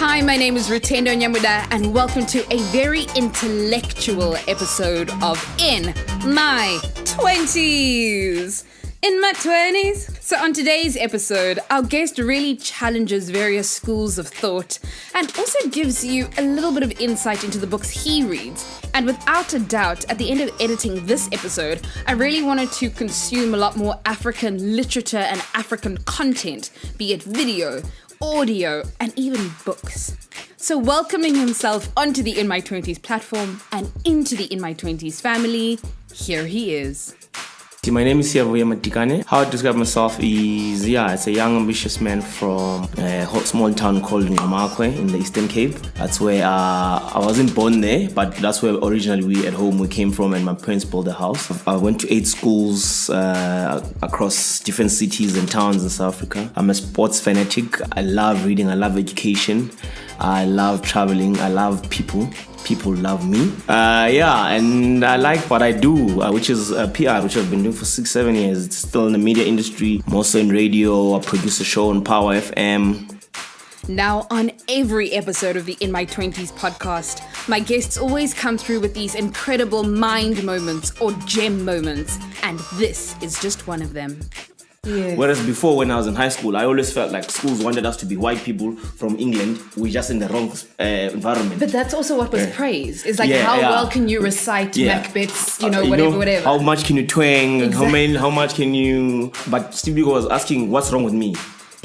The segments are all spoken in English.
Hi, my name is Rutendo Nyamuda, and welcome to a very intellectual episode of In My 20s. In my 20s. So on today's episode, our guest really challenges various schools of thought and also gives you a little bit of insight into the books he reads. And without a doubt, at the end of editing this episode, I really wanted to consume a lot more African literature and African content, be it video, audio, and even books. So welcoming himself onto the In My 20s platform and into the In My 20s family, here he is. My name is Siyavuya Madikane. How I describe myself is, it's a young ambitious man from a small town called Ngamakwe in the Eastern Cape. That's where I wasn't born there, but that's where originally we came from, and my parents built a house. I went to 8 schools across different cities and towns in South Africa. I'm a sports fanatic. I love reading. I love education. I love traveling. I love people. People love me. And I like what I do, which is PR, which I've been doing for 6-7 years. It's still in the media industry, mostly in radio. I produce a show on Power FM. Now, on every episode of the In My 20s podcast, my guests always come through with these incredible mind moments or gem moments, and this is just one of them. Yeah. Whereas before, when I was in high school, I always felt like schools wanted us to be white people from England. We're just in the wrong environment. But that's also what was praised. It's like, how well can you recite Macbeth's, whatever. How much can you twang? Exactly. How much can you... But Steve Biko was asking, what's wrong with me?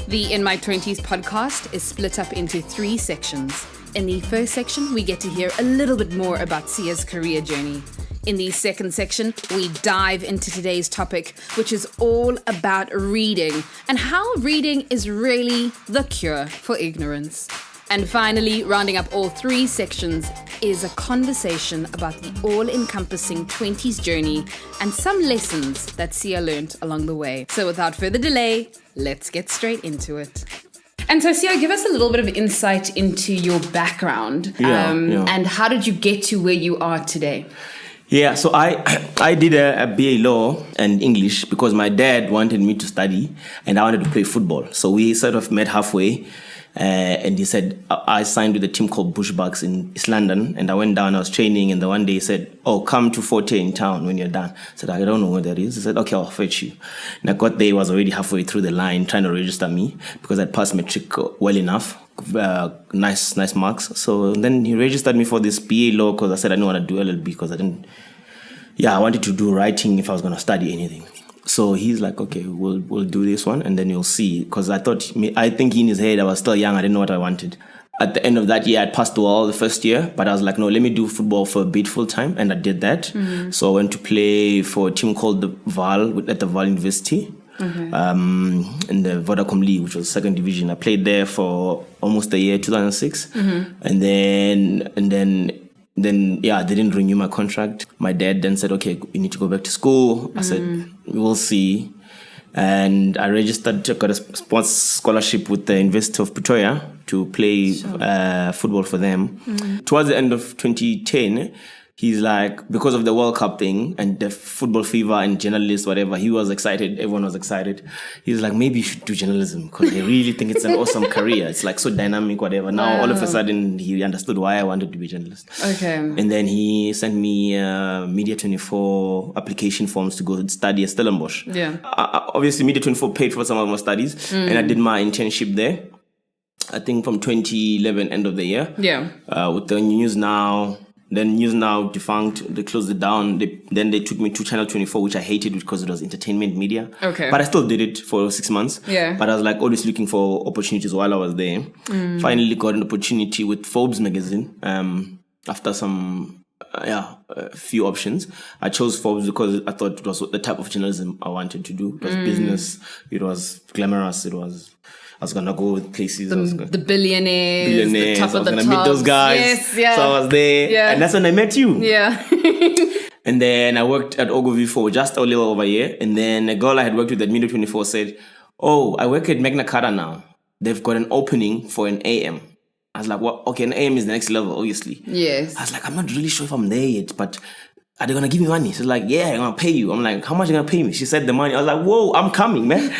The In My 20s podcast is split up into 3 sections. In the first section, we get to hear a little bit more about Sia's career journey. In the second section, we dive into today's topic, which is all about reading and how reading is really the cure for ignorance. And finally, rounding up all 3 sections is a conversation about the all-encompassing 20s journey and some lessons that Sia learned along the way. So without further delay, let's get straight into it. And so, Sia, give us a little bit of insight into your background and how did you get to where you are today? Yeah, so I did a BA Law and English because my dad wanted me to study and I wanted to play football. So we sort of met halfway and he said, I signed with a team called Bushbucks in East London, and I went down, I was training, and the one day he said, come to Forte in town when you're done. I said, I don't know where that is. He said, okay, I'll fetch you. And I got there, he was already halfway through the line trying to register me because I'd passed matric well enough. Nice marks. So then he registered me for this BA Law because I said I didn't want to do LLB because I wanted to do writing if I was going to study anything. So he's like, okay, we'll do this one and then you'll see. Because I think in his head I was still young, I didn't know what I wanted. At the end of that year, I passed well the first year, but I was like, no, let me do football for a bit full time, and I did that. Mm-hmm. So I went to play for a team called the VAL at the VAL University. Mm-hmm. In the Vodacom League, which was 2nd division. I played there for almost a year, 2006. Mm-hmm. And then they didn't renew my contract. My dad then said, okay, you need to go back to school. I said, we'll see. And I got a sports scholarship with the University of Pretoria to play football for them. Mm-hmm. Towards the end of 2010, he's like, because of the World Cup thing and the football fever and journalists, whatever, he was excited. Everyone was excited. He's like, maybe you should do journalism because I really think it's an awesome career. It's like so dynamic, whatever. Now, all of a sudden, he understood why I wanted to be a journalist. Okay. And then he sent me Media 24 application forms to go study at Stellenbosch. Yeah. Obviously, Media 24 paid for some of my studies, and I did my internship there. I think from 2011, end of the year. Yeah. With the News Now. Then News Now defunct, they closed it down. Then they took me to Channel 24, which I hated because it was entertainment media. Okay. But I still did it for 6 months. Yeah. But I was like always looking for opportunities while I was there. Finally got an opportunity with Forbes magazine. After some, a few options. I chose Forbes because I thought it was the type of journalism I wanted to do. It was business. It was glamorous. I was going to go with places. The billionaires, the top of the top. I was going to meet those guys. Yes, yeah. So I was there. Yeah. And that's when I met you. Yeah. And then I worked at Ogilvy for just a little over a year. And then a girl I had worked with at Media 24 said, I work at Magna Carta now. They've got an opening for an AM. I was like, what? Okay, an AM is the next level, obviously. Yes. I was like, I'm not really sure if I'm there yet, but are they going to give me money? She's like, yeah, I'm going to pay you. I'm like, how much are you going to pay me? She said the money. I was like, whoa, I'm coming, man.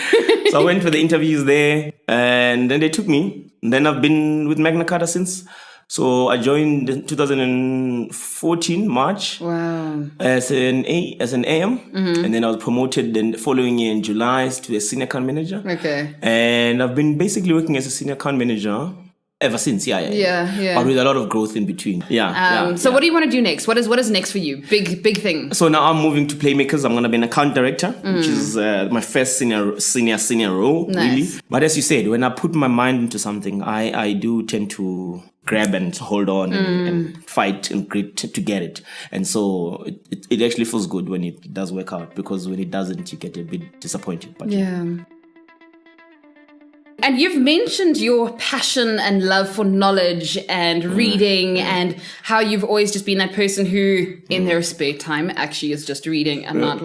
So I went for the interviews there and then they took me. then I've been with Magna Carta since. So I joined in 2014 March. Wow. As an AM, and then I was promoted the following year in July to a senior account manager. Okay. And I've been basically working as a senior account manager ever since. Yeah. But with a lot of growth in between. So what do you want to do next? What is next for you? Big thing. So now I'm moving to Playmakers. I'm going to be an account director, which is my first senior role, Nice. really. But as you said, when I put my mind into something, I do tend to grab and hold on and fight and grit to get it. And so it actually feels good when it does work out, because when it doesn't, you get a bit disappointed. But And you've mentioned your passion and love for knowledge and reading and how you've always just been that person who, in their spare time, actually is just reading and not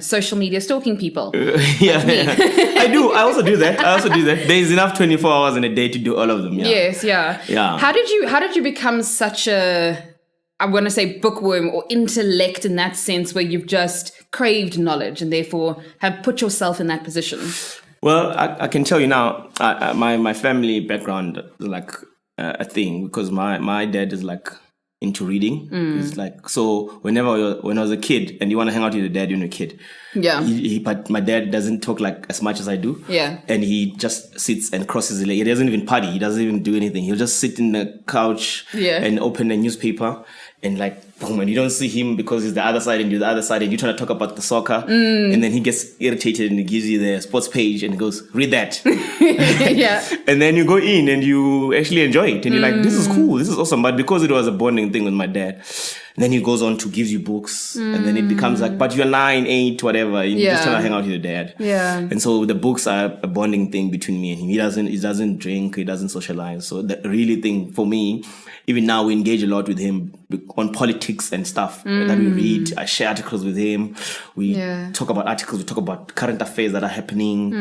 social media stalking people. I do. I also do that. There's enough 24 hours in a day to do all of them. Yeah. Yes, yeah. How did you become such a, I want to say bookworm or intellect in that sense, where you've just craved knowledge and therefore have put yourself in that position? Well, I can tell you now, my family background is like a thing, because my dad is like into reading. It's like, so when I was a kid and you want to hang out with your dad, you're a kid. Yeah. But my dad doesn't talk like as much as I do. Yeah. And he just sits and crosses his leg. He doesn't even party. He doesn't even do anything. He'll just sit in the couch and open a newspaper. And like, boom, and you don't see him because he's the other side and you're the other side and you're trying to talk about the soccer. And then he gets irritated and he gives you the sports page and he goes, read that. And then you go in and you actually enjoy it. And you're like, this is cool. This is awesome. But because it was a bonding thing with my dad, then he goes on to gives you books. And then it becomes like, but you're 9, 8, whatever. You're just trying to hang out with your dad. Yeah. And so the books are a bonding thing between me and him. He doesn't drink. He doesn't socialize. So the really thing for me, even now we engage a lot with him on politics and stuff that we read. I share articles with him. We talk about articles. We talk about current affairs that are happening.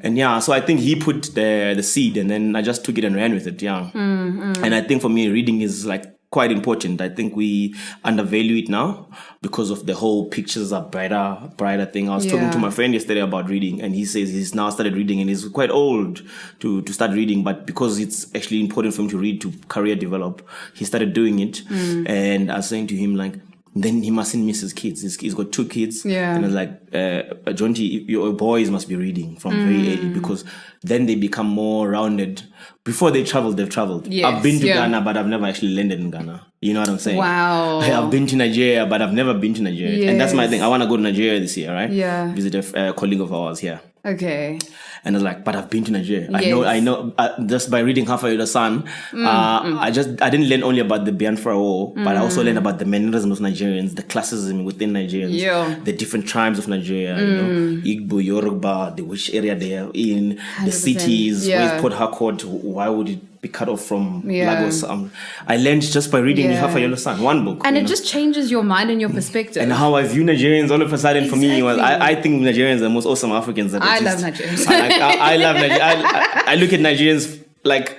And so I think he put the seed and then I just took it and ran with it. And I think for me, reading is like quite important. I think we undervalue it now because of the whole pictures are brighter thing. I was talking to my friend yesterday about reading, and he says he's now started reading and he's quite old to start reading, but because it's actually important for him to read to career develop, he started doing it. And I was saying to him, like, then he mustn't miss his kids. He's got 2 kids. And I was like, Jonty, your boys must be reading from very early, because then they become more rounded. Before they traveled, they've traveled. I've been to Ghana, but I've never actually landed in Ghana. You know what I'm saying? Wow. I've been to Nigeria, but I've never been to Nigeria. And that's my thing. I want to go to Nigeria this year, right? Yeah. Visit a colleague of ours here. Okay. And I was like, but I've been to Nigeria. I know. Just by reading Siyavuya Madikane, I didn't learn only about the Biafra War, but I also learned about the mannerisms of Nigerians, the classism within Nigerians, the different tribes of Nigeria, Igbo, Yoruba, which area they are in, 100%. The cities, where is Port Harcourt, why would it be cut off from Lagos? I learned just by reading Siyavuya Madikane, one book. And it just changes your mind and your perspective. And how I view Nigerians all of a sudden for me was, I think Nigerians are the most awesome Africans that I exist. love Nigerians. I love Nigeria. I look at Nigerians like,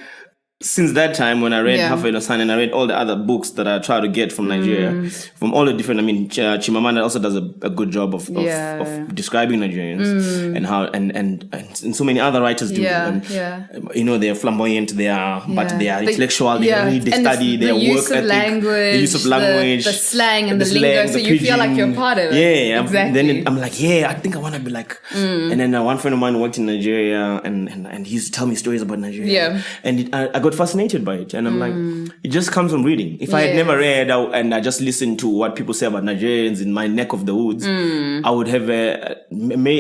since that time when I read Siyavuya Madikane and I read all the other books that I try to get from Nigeria, from all the different, Chimamanda also does a good job of describing Nigerians and how, and so many other writers do. They're flamboyant, they are intellectual, they read, they study, their work ethic, the use of language, the slang and the lingo, so you feel like you're part of it. Exactly. Then I'm like, I think I want to be like, and then one friend of mine worked in Nigeria and he used to tell me stories about Nigeria. And I got fascinated by it, and I'm like, it just comes from reading. If I had never read and I just listened to what people say about Nigerians in my neck of the woods, I would have a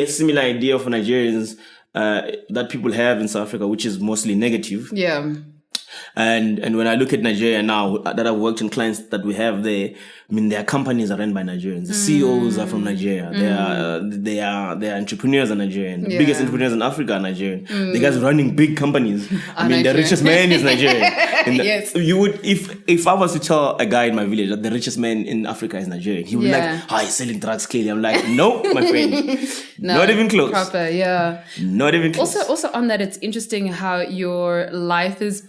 similar idea of Nigerians that people have in South Africa, which is mostly negative. And when I look at Nigeria now, that I've worked in clients that we have there, their companies are run by Nigerians. The CEOs are from Nigeria. They are entrepreneurs are Nigerian. The biggest entrepreneurs in Africa are Nigerian. The guys running big companies. The richest man is Nigerian. You would, if I was to tell a guy in my village that the richest man in Africa is Nigerian, he would be like, he's selling drugs, clearly. I'm like, no, my friend. Not even close. Proper, Not even close. Also on that, it's interesting how your life is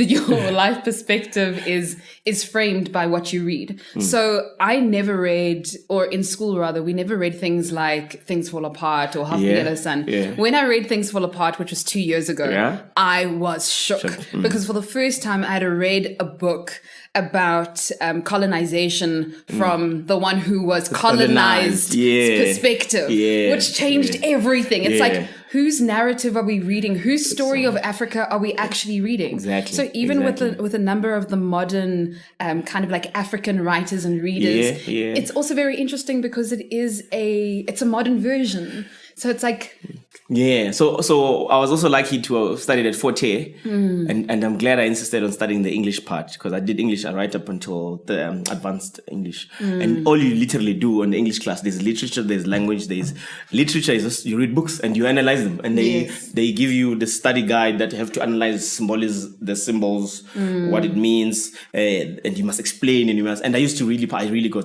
your life perspective is framed by what you read. So I never read, or in school rather, we never read things like Things Fall Apart or Half the Yellow Sun. When I read Things Fall Apart, which was 2 years ago, I was shook because for the first time I had read a book about colonization from the one who was colonized perspective, which changed everything. It's like, whose narrative are we reading? Whose story of Africa are we actually reading? Exactly. So even with a number of the modern kind of like African writers and readers, it's also very interesting because it's a modern version. So it's like... Yeah, so I was also lucky to have studied at Forte, and I'm glad I insisted on studying the English part because I did English right up until the advanced English. And all you literally do on the English class, there's literature, there's language, there's literature is just you read books and you analyze them, and they give you the study guide that you have to analyze the symbols, what it means, and you must explain and I used to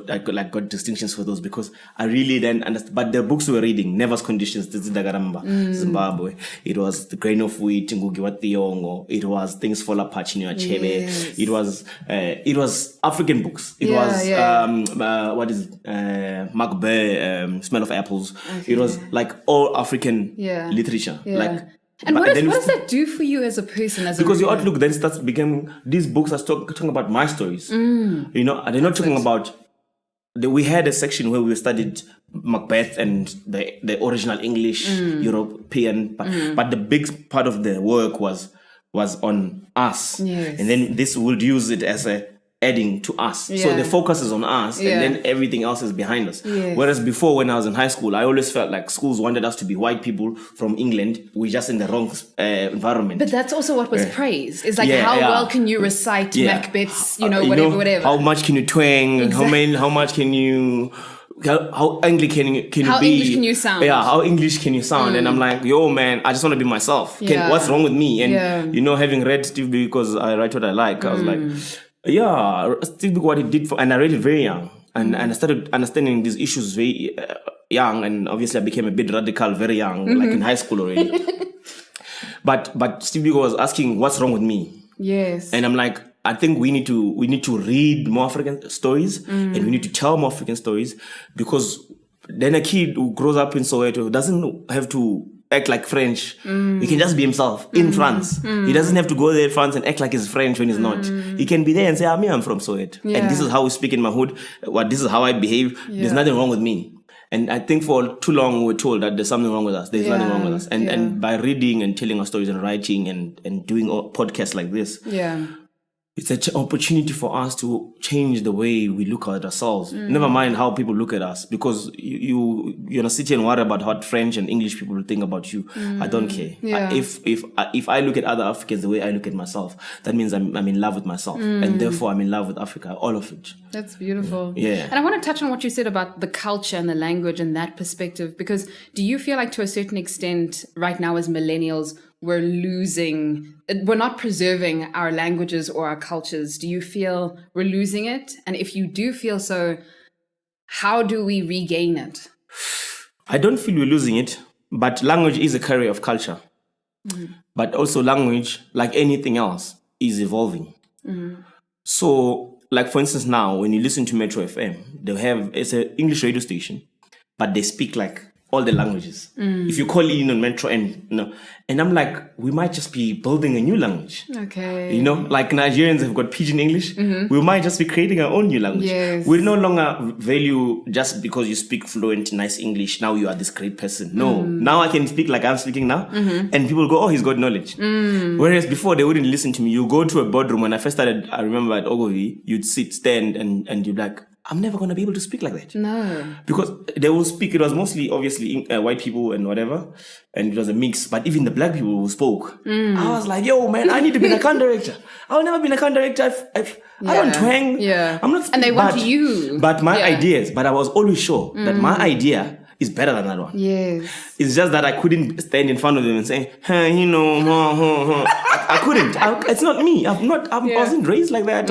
I got distinctions for those because I really then understood. But the books we were reading, Never's Conditions, Zimbabwe. It was The Grain of Wheat, Ngugi wa Thiong'o. It was Things Fall Apart, Chinua Achebe. It was African books. It was what is Mark Burr, Smell of Apples. It was like all African literature. And what does that do for you as a person? Because your outlook then starts becoming, these books are talking about my stories. You know, they're not talking about. We had a section where we studied Macbeth and the original English, European, but the big part of the work was on us. And then this would use it as a adding to us. So the focus is on us and then everything else is behind us. Whereas before, when I was in high school, I always felt like schools wanted us to be white people from England. We're just in the wrong environment. But that's also what was praised. It's like, how well can you recite Macbeth's, whatever. How much can you twang? Exactly. How much can you... How English can you be? How English can you sound? Yeah, how English can you sound? And I'm like, yo, man, I just want to be myself. What's wrong with me? And, having read Steve Biko because I write what I like, I was like... Yeah, Steve Biko, what he did and I read it very young, and I started understanding these issues very young, and obviously I became a bit radical very young, like in high school already. but Steve Biko was asking, what's wrong with me? Yes. And I'm like, I think we need to read more African stories, and we need to tell more African stories, because then a kid who grows up in Soweto doesn't have to act like French. He can just be himself in France. He doesn't have to go there in France and act like he's French when he's not. He can be there and say, I'm from Soweto. And this is how we speak in my hood. This is how I behave. There's nothing wrong with me. And I think for too long we were told that there's something wrong with us. There's nothing wrong with us. And by reading and telling our stories and writing and doing podcasts like this, it's an opportunity for us to change the way we look at ourselves. Never mind how people look at us, because you're not sitting and worry about what French and English people will think about you. I don't care. If I look at other Africans the way I look at myself, that means I'm in love with myself, and therefore I'm in love with Africa, all of it. That's beautiful. And I want to touch on what you said about the culture and the language and that perspective, because do you feel like to a certain extent right now as millennials, we're not preserving our languages or our cultures? Do you feel we're losing it? And if you do feel so, how do we regain it? I don't feel we're losing it, but language is a carrier of culture. But also language, like anything else, is evolving. So, like for instance now, when you listen to Metro FM, it's an English radio station, but they speak like all the languages. If you call in on Metro and I'm like, we might just be building a new language. Okay. Like Nigerians have got Pidgin English. We might just be creating our own new language. Yes. We no longer value just because you speak fluent, nice English, now you are this great person. No. Now I can speak like I'm speaking now, and people go, oh, he's got knowledge. Whereas before they wouldn't listen to me. You go to a boardroom. When I first started, I remember at Ogilvy, you'd stand and you'd be like, I'm never going to be able to speak like that. No. Because they will speak. It was mostly, obviously, white people and whatever. And it was a mix. But even the black people who spoke, I was like, yo, man, I need to be an account director. I'll never be an account director. I don't twang. I'm not. And they want you. But my ideas, but I was always sure that my idea is better than that one. Yes. It's just that I couldn't stand in front of them and say, I couldn't. It's not me. I wasn't raised like that.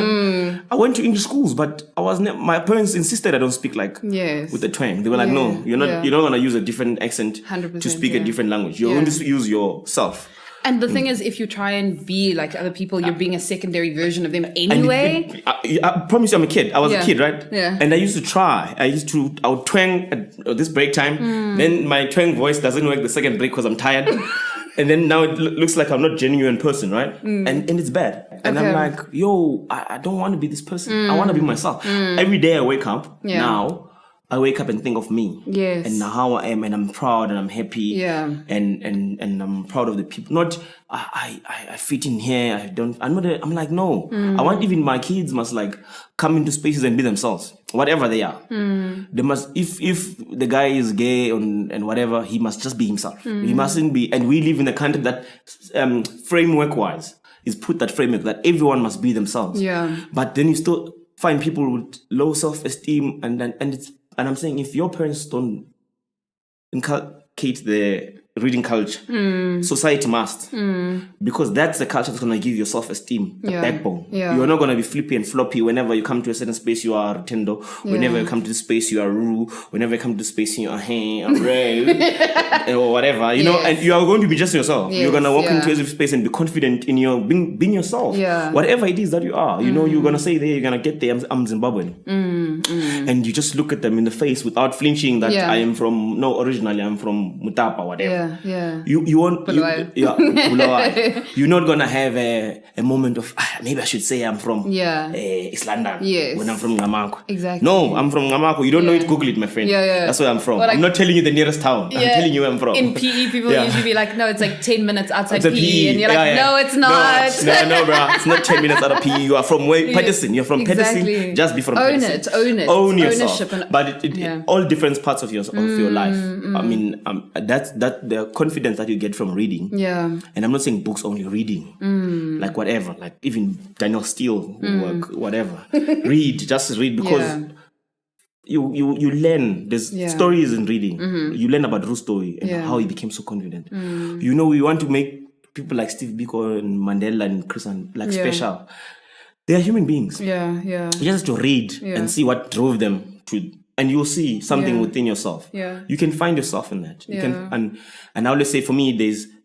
I went to English schools, but I was my parents insisted I don't speak like with the twang. They were like, no, you're not going to use a different accent 100%, to speak a different language. You're going to use yourself. And the thing is, if you try and be like other people, you're being a secondary version of them anyway. I promise you, I'm a kid. I was a kid, right? Yeah. And I used to try. I would twang at this break time. Then my twang voice doesn't work the second break because I'm tired. And then now it looks like I'm not a genuine person, right? And it's bad. And I'm like, yo, I don't want to be this person. I want to be myself. Every day I wake up now. I wake up and think of me, and how I am, and I'm proud, and I'm happy, and I'm proud of the people. Not I fit in here. I'm like, no. I want even my kids must like come into spaces and be themselves, whatever they are. They must. If the guy is gay and whatever, he must just be himself. He mustn't be. And we live in a country that framework wise is put that framework that everyone must be themselves. Yeah. But then you still find people with low self-esteem, and I'm saying, if your parents don't inculcate the reading culture, society must. Because that's the culture that's going to give you self-esteem, a backbone. Yeah. You're not going to be flippy and floppy whenever you come to a certain space, you are Tendo. Whenever you come to this space, you are Ruru. Whenever you come to this space, you are Hey, I'm Ray, or whatever, you know, and you are going to be just yourself. You're going to walk into a space and be confident in your being yourself. Yeah. Whatever it is that you are, you know, you're going to say there, you're going to get there, I'm Zimbabwean. And you just look at them in the face without flinching that I am from, no, originally I'm from Mutapa, whatever. You won't. You're not gonna have a moment of maybe I should say I'm from East London when I'm from Ngamako. Exactly. No, I'm from Ngamako. You don't know it. Google it, my friend. That's where I'm from. Like, I'm not telling you the nearest town. I'm telling you where I'm from. In PE, people usually be like, no, it's like 10 minutes outside PE, and you're like, no, it's not. No, bro, it's not 10 minutes out of PE. You are from where? Patterson. You're from Patterson. Just be from Patterson. Own yourself. But all different parts of your life. I mean, that's the confidence that you get from reading. And I'm not saying books only, reading. Like whatever, like even Daniel Steele work, whatever. Just read because you learn. There's stories in reading. You learn about Ruth's story and how he became so confident. You know, we want to make people like Steve Biko and Mandela and Chris like special. They are human beings. You just have to read and see what drove them to. And you'll see something within yourself. You can find yourself in that. You can, and I always say, for me,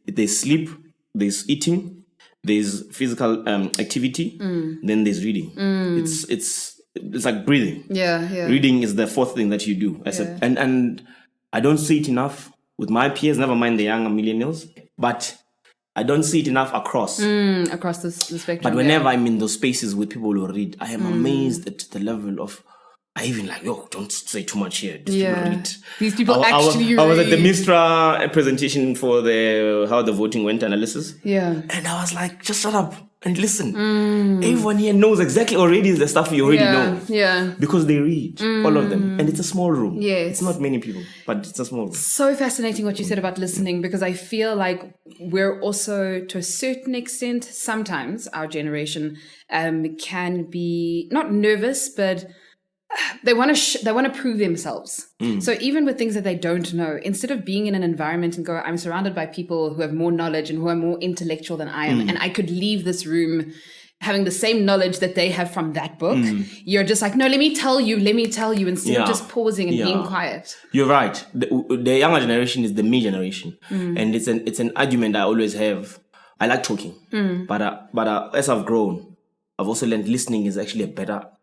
there's sleep, there's eating, there's physical activity, then there's reading. It's like breathing. Reading is the fourth thing that you do. And I don't see it enough with my peers. Never mind the younger millennials, but I don't see it enough across the spectrum. But whenever I'm in those spaces with people who read, I am amazed at the level of. I even like, don't say too much here. These people actually read. I was at the Mistra presentation for how the voting went analysis. And I was like, just shut up and listen. Everyone here knows exactly already the stuff you already know. Because they read, all of them. And it's a small room. It's not many people, but it's a small room. So fascinating what you said about listening, because I feel like we're also, to a certain extent, sometimes our generation can be not nervous, but they want to prove themselves. So even with things that they don't know, instead of being in an environment and go, I'm surrounded by people who have more knowledge and who are more intellectual than I am, and I could leave this room having the same knowledge that they have from that book, you're just like, no, let me tell you, instead of just pausing and being quiet. You're right. The younger generation is the me generation. And it's an argument I always have. I like talking, but as I've grown, I've also learned listening is actually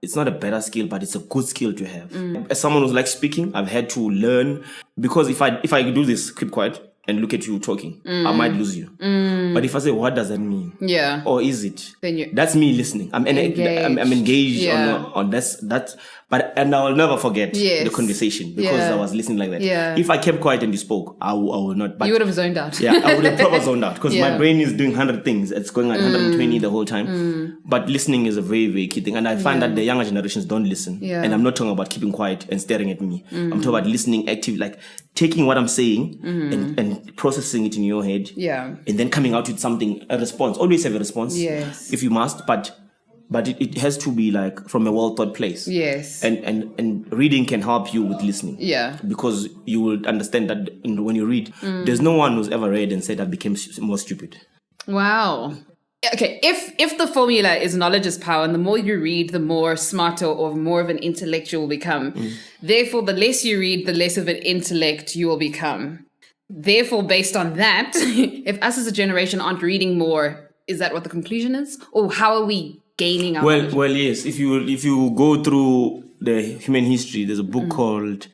it's not a better skill, but it's a good skill to have. As someone who's like speaking, I've had to learn, because if I do this, keep quiet and look at you talking, I might lose you. But if I say, what does that mean? Or is it? That's me listening. I'm engaged on that. And I will never forget the conversation because I was listening like that. If I kept quiet and you spoke, I will not. But you would have zoned out. I would have probably zoned out because my brain is doing 100 things. It's going at 120 the whole time. But listening is a very, very key thing. And I find that the younger generations don't listen. And I'm not talking about keeping quiet and staring at me. I'm talking about listening active, like taking what I'm saying and processing it in your head. And then coming out with something, a response. Always have a response if you must, but it has to be like from a well thought place. And reading can help you with listening. Because you will understand that when you read, there's no one who's ever read and said I became more stupid. Wow. Okay, if the formula is knowledge is power, and the more you read, the more smarter or more of an intellectual you will become. Therefore, the less you read, the less of an intellect you will become. therefore, based on that, if us as a generation aren't reading more, is that what the conclusion is? Or how are we gaining our knowledge? Well, yes. If you go through the human history, there's a book called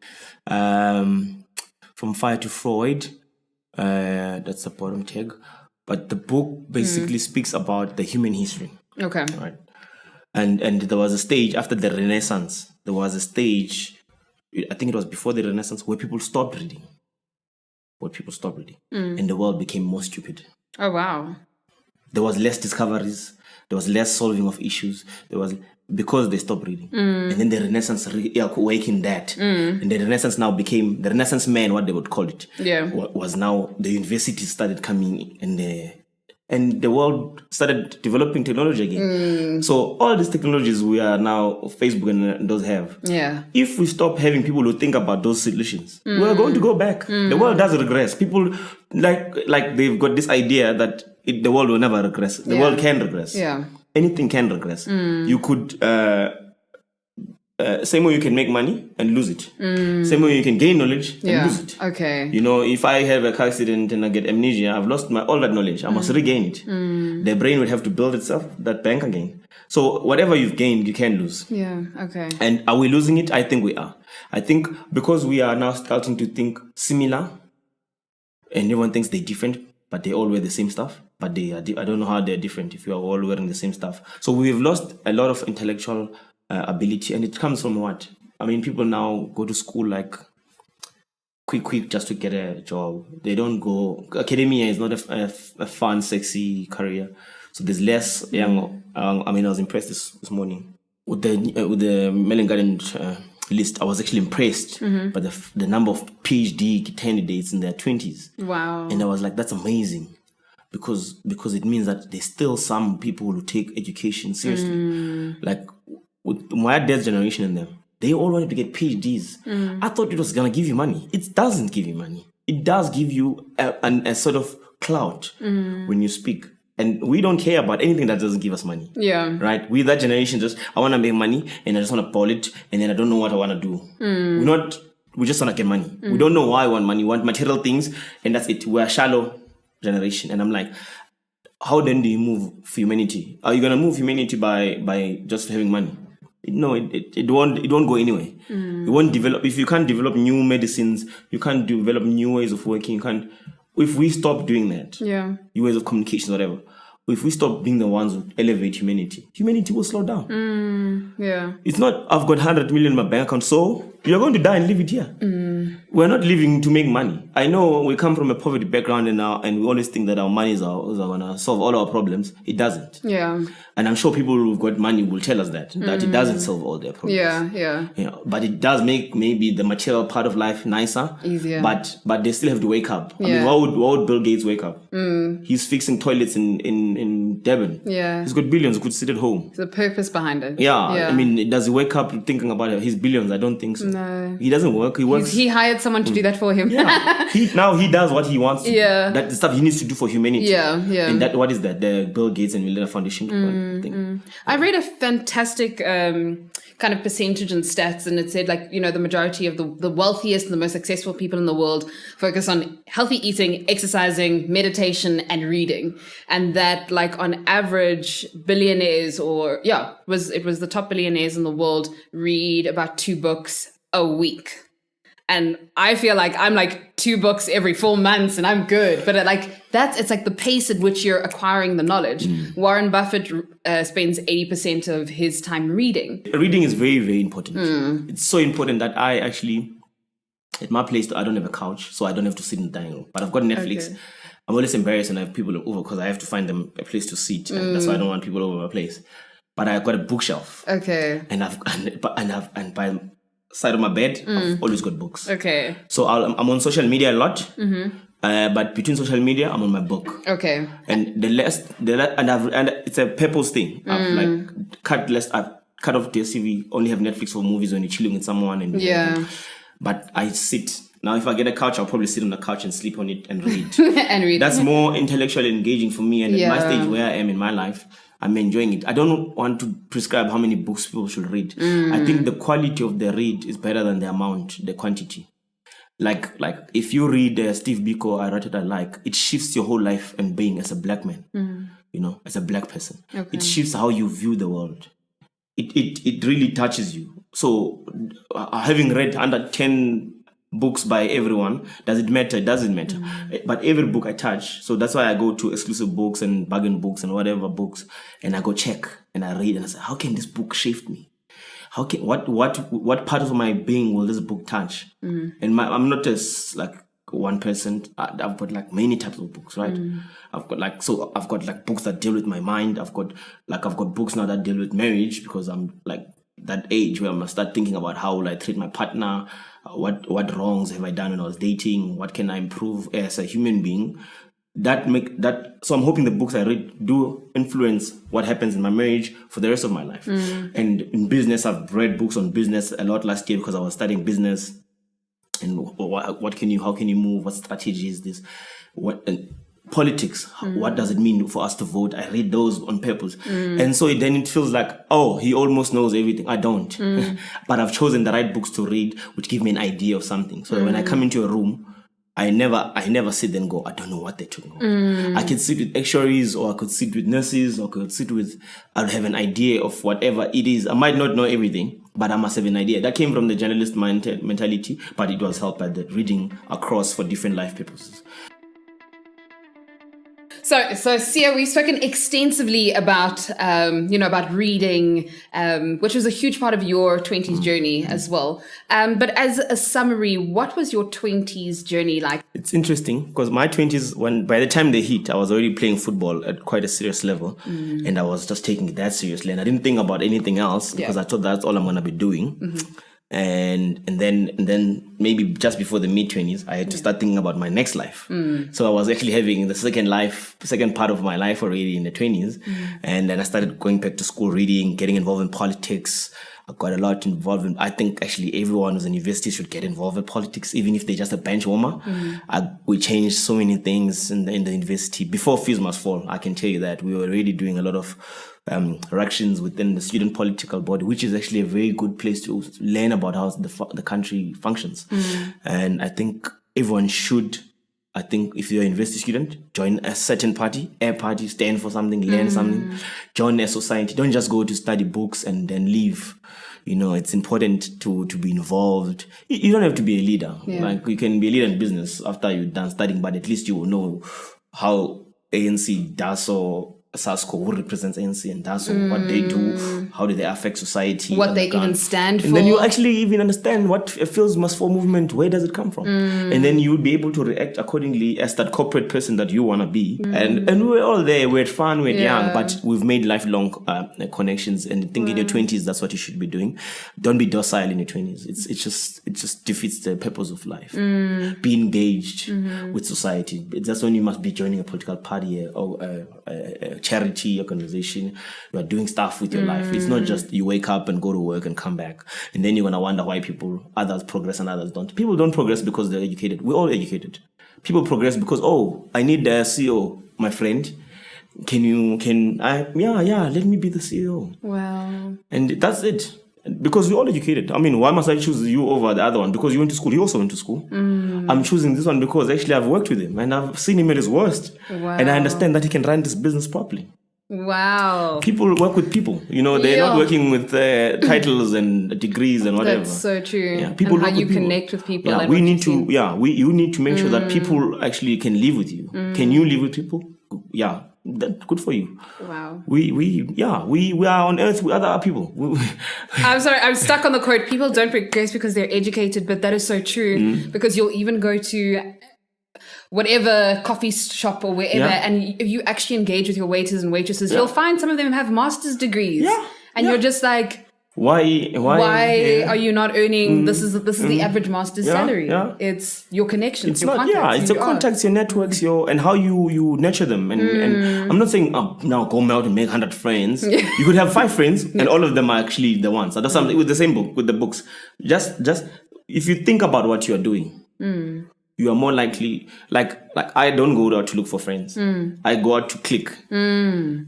From Fire to Freud. That's the bottom tag. But the book basically speaks about the human history. Okay. Right. And there was a stage after the Renaissance. There was a stage, I think it was before the Renaissance, where people stopped reading. And the world became more stupid. Oh, wow. There was less discoveries. There was less solving of issues. Because they stopped reading. And then the Renaissance awakened that. And the Renaissance now became, the Renaissance man, what they would call it, was now the universities started coming and the world started developing technology again. So all these technologies we are now, Facebook and those have. Yeah. If we stop having people who think about those solutions, we're going to go back. The world does regress. People like they've got this idea that the world will never regress. The world can regress. Yeah. Anything can regress. You could, same way you can make money and lose it. Same way you can gain knowledge and lose it. Okay. You know, if I have a car accident and I get amnesia, I've lost all that knowledge. I must regain it. The brain would have to build itself, that bank again. So whatever you've gained, you can lose. Yeah, okay. And are we losing it? I think we are. I think because we are now starting to think similar and everyone thinks they're different, but they all wear the same stuff. But I don't know how they're different if you are all wearing the same stuff. So we've lost a lot of intellectual ability, and it comes from what? I mean, people now go to school like quick just to get a job. They don't go. Academia is not a fun, sexy career. So there's less young. I was impressed this morning with the Mellon Garden list. I was actually impressed by the number of PhD candidates in their 20s. Wow. And I was like, that's amazing. Because it means that there's still some people who take education seriously. Like with my dad's generation and them, they all wanted to get PhDs. I thought it was going to give you money. It doesn't give you money. It does give you a sort of clout when you speak. And we don't care about anything that doesn't give us money. Yeah. Right? We, that generation, I want to make money and I just want to ball it and then I don't know what I want to do. We just want to get money. We don't know why we want money. We want material things and that's it. We're a shallow generation. And I'm like, how then do you move humanity? Are you going to move humanity by just having money? No, it won't go anywhere. It won't develop. If you can't develop new medicines, you can't develop new ways of working, you can't. If we stop doing that, new ways of communication, whatever, if we stop being the ones who elevate humanity will slow down. It's not, I've got 100 million in my bank account, so you're going to die and leave it here. We're not living to make money. I know we come from a poverty background and we always think that our money is going to solve all our problems. It doesn't. Yeah. And I'm sure people who've got money will tell us that it doesn't solve all their problems. Yeah. You know, but it does make maybe the material part of life nicer. Easier. But they still have to wake up. I mean, why would Bill Gates wake up? He's fixing toilets in Durban. Yeah. He's got billions, could sit at home. There's a purpose behind it. Yeah. I mean, does he wake up thinking about his billions? I don't think so. No. He doesn't work. He works. He hired someone to do that for him. Yeah. He does what he wants to. Yeah. That's the stuff he needs to do for humanity. Yeah. And what is that? The Bill Gates and Melinda Foundation thing. I read a fantastic kind of percentage and stats, and it said, like, you know, the majority of the wealthiest and the most successful people in the world focus on healthy eating, exercising, meditation, and reading. And that, like, on average, billionaires it was the top billionaires in the world read about 2 books a week. And I feel like I'm like 2 books every 4 months and I'm good. But it's like the pace at which you're acquiring the knowledge. Warren Buffett spends 80% of his time reading. Reading is very, very important. It's so important that I actually, at my place, I don't have a couch, so I don't have to sit in the dining room. But I've got Netflix. Okay. I'm always embarrassed when I have people over because I have to find them a place to sit. And that's why I don't want people over my place. But I've got a bookshelf. Okay. And by side of my bed, I've always got books. Okay. So I'm on social media a lot. But between social media, I'm on my book. Okay. And and it's a purpose thing. I've cut off DSTV, only have Netflix for movies when you're chilling with someone and but I sit. Now, if I get a couch, I'll probably sit on the couch and sleep on it and read. That's more intellectually engaging for me. And at my stage where I am in my life, I'm enjoying it. I don't want to prescribe how many books people should read. I think the quality of the read is better than the amount, the quantity. Like if you read Steve Biko, I Write What I Like, it shifts your whole life and being as a black man, as a black person. Okay. It shifts how you view the world. It really touches you. So having read under 10 books by everyone, does it matter? It doesn't matter. But every book I touch, so that's why I go to exclusive books and bargain books and whatever books, and I go check and I read and I say, how can this book shift me? How can what part of my being will this book touch? And I'm not just like one person. I've got like many types of books, right? I've got like books that deal with my mind. I've got books now that deal with marriage, because I'm like that age where I'm gonna start thinking about how will I treat my partner, what wrongs have I done when I was dating, what can I improve as a human being. So I'm hoping the books I read do influence what happens in my marriage for the rest of my life. And in business, I've read books on business a lot last year because I was studying business. And how can you move? What strategy is this? And politics, what does it mean for us to vote? I read those on purpose. And so then it feels like, oh, he almost knows everything. I don't. But I've chosen the right books to read, which give me an idea of something. So when I come into a room, I never sit and go, I don't know what they're talking about. I could sit with actuaries, or I could sit with nurses, or I'll have an idea of whatever it is. I might not know everything, but I must have an idea. That came from the journalist mentality, but it was helped by the reading across for different life purposes. So Sia, we've spoken extensively about, about reading, which was a huge part of your 20s journey as well. But as a summary, what was your 20s journey like? It's interesting because my 20s, by the time they hit, I was already playing football at quite a serious level, and I was just taking it that seriously, and I didn't think about anything else because I thought that's all I'm gonna be doing. And then maybe just before the mid-20s, I had to start thinking about my next life. So I was actually having the second part of my life already in the 20s. And then I started going back to school, reading, getting involved in politics. I got a lot involved in, I think actually everyone who's in university should get involved in politics, even if they're just a bench warmer. We changed so many things in the university. Before Fees Must Fall, I can tell you that we were really doing a lot of elections within the student political body, which is actually a very good place to learn about how the country functions. And I think everyone should, if you're a university student, join a certain party, stand for something, learn something, join a society. Don't just go to study books and then leave. It's important to be involved. You don't have to be a leader. Like you can be a leader in business after you're done studying, but at least you will know how ANC does, or SASCO, who represents ANC and does, what they do, how do they affect society, what they even stand for. And then you actually even understand what a Fees Must Fall movement, where does it come from? And then you would be able to react accordingly as that corporate person that you want to be. And we were all there, we had fun, we were young, but we've made lifelong connections. And I think in your 20s, that's what you should be doing. Don't be docile in your 20s. It just defeats the purpose of life. Be engaged with society. That's when you must be joining a political party or a charity organization. You are doing stuff with your life. It's not just you wake up and go to work and come back, and then you're gonna wonder why others progress and others don't. People don't progress because they're educated. We're all educated. People progress because, I need a CEO, my friend. Let me be the CEO. Wow. And that's it. Because we're all educated. I mean, why must I choose you over the other one? Because you went to school. He also went to school. I'm choosing this one because actually I've worked with him and I've seen him at his worst. Wow. And I understand that he can run this business properly. Wow. People work with people. They're not working with titles and degrees and whatever. That's so true. Yeah, people and how work you with people. connect with people. Yeah, and you need to make sure that people actually can live with you. Can you live with people? Yeah. That's good for you. Wow. We are on earth with other people. I'm sorry, I'm stuck on the quote. People don't progress because they're educated, but that is so true. Because you'll even go to whatever coffee shop or wherever, and if you actually engage with your waiters and waitresses, you'll find some of them have master's degrees. And you're just like, why are you not earning this is the average master's salary? It's your connections, your contacts. It's your contacts, your networks, and how you nurture them. And I'm not saying now go out and make 100 friends. You could have 5 friends and all of them are actually the ones. So that's something with the same book, with the books. Just if you think about what you're doing, you are more likely, like I don't go out to look for friends. I go out to click.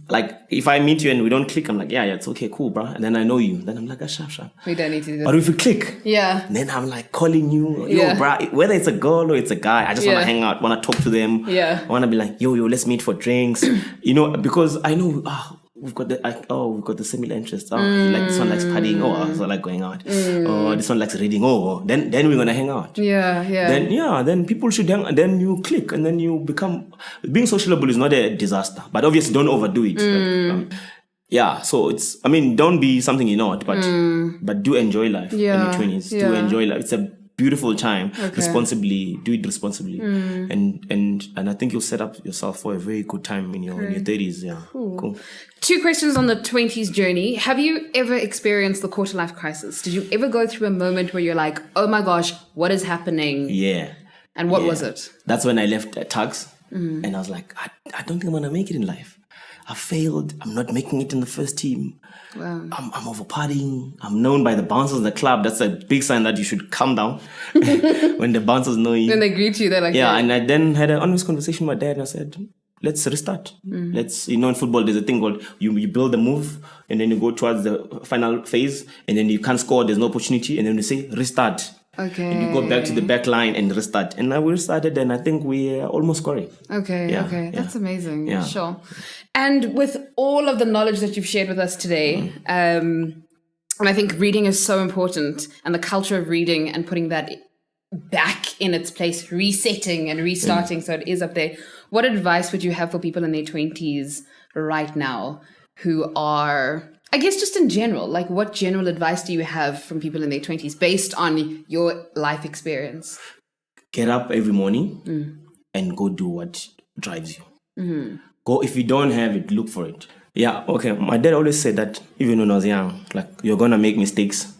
Like if I meet you and we don't click, I'm like, yeah, it's okay, cool, bro. And then I know you. Then I'm like, sharp. We don't need to do this. But if we click, then I'm like calling you, bro. Whether it's a girl or it's a guy, I just want to hang out, want to talk to them. I want to be like, yo, let's meet for drinks. Because I know, we've got the similar interests. Like this one likes partying. I like going out. This one likes reading. Then we're gonna hang out. Then people should hang. Then you click, and then you become. Being sociable is not a disaster, but obviously don't overdo it. So don't be something you're not, but do enjoy life in your 20s. Do enjoy life. It's a beautiful time. Responsibly, do it responsibly, and I think you'll set up yourself for a very good time in your 30s. Cool. 2 questions on the 20s journey. Have you ever experienced the quarter life crisis? Did you ever go through a moment where you're like, oh my gosh, what is happening? And what was it? That's when I left Tugs, and I was like, I don't think I'm gonna make it in life. I failed. I'm not making it in the first team. Wow. I'm over partying. I'm known by the bouncers in the club. That's a big sign that you should calm down when the bouncers know you. When they greet you, they're like, and I then had an honest conversation with my dad, and I said, let's restart. Let's, in football, there's a thing called you build a move, and then you go towards the final phase, and then you can't score, there's no opportunity, and then you say restart. Okay. And you go back to the back line and restart. And now we restarted, and I think we are almost scoring. Okay. That's amazing. Sure. And with all of the knowledge that you've shared with us today, and I think reading is so important, and the culture of reading and putting that back in its place, resetting and restarting so it is up there. What advice would you have for people in their 20s right now who are, I guess just in general, like what general advice do you have from people in their 20s based on your life experience? Get up every morning and go do what drives you. Go, if you don't have it, look for it. My dad always said that even when I was young, like you're going to make mistakes.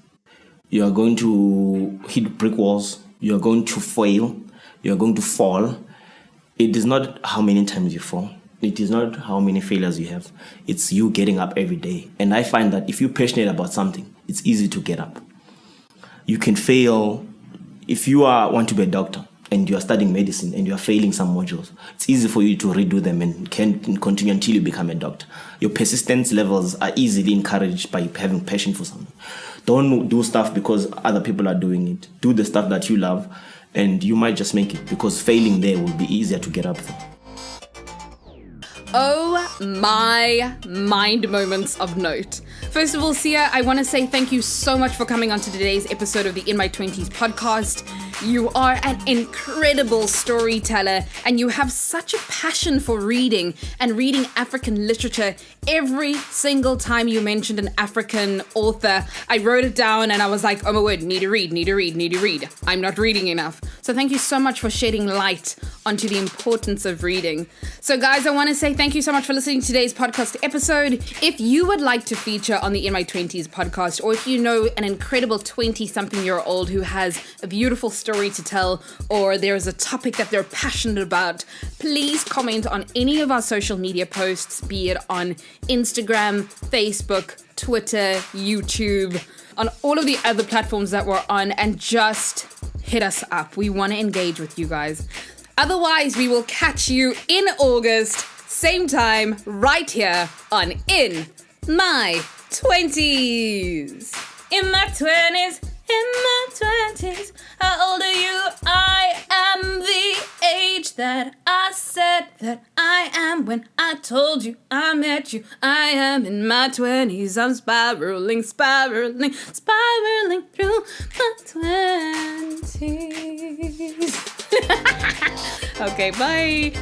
You're going to hit brick walls. You're going to fail. You're going to fall. It is not how many times you fall. It is not how many failures you have. It's you getting up every day. And I find that if you're passionate about something, it's easy to get up. You can fail. If you want to be a doctor and you are studying medicine and you are failing some modules, it's easy for you to redo them and can continue until you become a doctor. Your persistence levels are easily encouraged by having passion for something. Don't do stuff because other people are doing it. Do the stuff that you love, and you might just make it, because failing there will be easier to get up for. Oh my mind moments of note. First of all, Sia, I want to say thank you so much for coming on to today's episode of the In My 20s podcast. You are an incredible storyteller, and you have such a passion for reading and reading African literature. Every single time you mentioned an African author, I wrote it down and I was like, oh my word, need to read. I'm not reading enough. So thank you so much for shedding light onto the importance of reading. So guys, I want to say thank you so much for listening to today's podcast episode. If you would like to feature on the In My 20s podcast, or if you know an incredible 20-something-year-old who has a beautiful story to tell, or there is a topic that they're passionate about, please comment on any of our social media posts, be it on Instagram, Facebook, Twitter, YouTube, on all of the other platforms that we're on, and just hit us up. We want to engage with you guys. Otherwise, we will catch you in August, same time, right here on In My 20s. In my 20s, in my 20s, how old are you? I am the age that I said that I am when I told you I met you. I am in my 20s, I'm spiraling through my 20s. Okay, bye.